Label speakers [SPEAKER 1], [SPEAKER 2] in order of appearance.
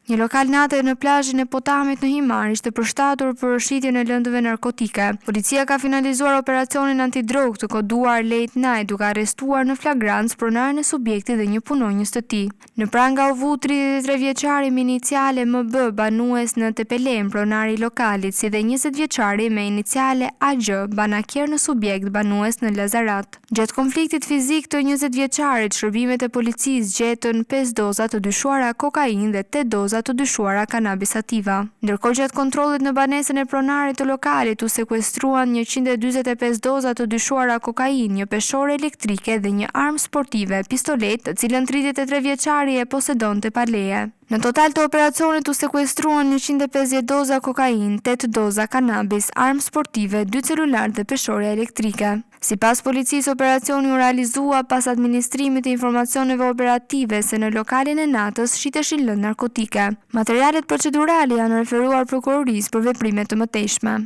[SPEAKER 1] Një lokal nate në plazhin e Potamit në Himar ishte përshtatur për shitjen e lëndëve narkotike. Policia ka finalizuar operacionin antidrog të koduar Late Night, duke arrestuar në flagrancë pronaren e subjektit dhe një punonjës të tij. Në pranga u vu 33 vjeçari me iniciale MB, banues në Tepelem, pronari i lokalit, si dhe 20 vjeçari me iniciale AG, banakier në subjekt, banues në Lazarat. Gjatë konfliktit fizik të 20 vjeçarit, shërbimet e policisë gjetën 5 doza të dyshuara kokainë dhe 8 doza të dyshuara kanabis sativa. Ndërkohë, gjatë kontrollit në banesën e pronarit të lokalit u sekuestruan 145 doza të dyshuara kokainë, një peshore elektrike dhe një armë sportive, pistolet, të cilën 33 vjeçari e posedonte pa leje. Në total të operacionit u sekuestruan 150 doza kokainë, 8 doza kanabis, armë sportive, 2 celular dhe peshore elektrike. Sipas policisë, operacioni u realizua pas administrimit të informacioneve operative se në lokalin e natës shiteshin lëndë narkotike. Materialet procedurale janë referuar prokurorisë për veprime të mëtejshme.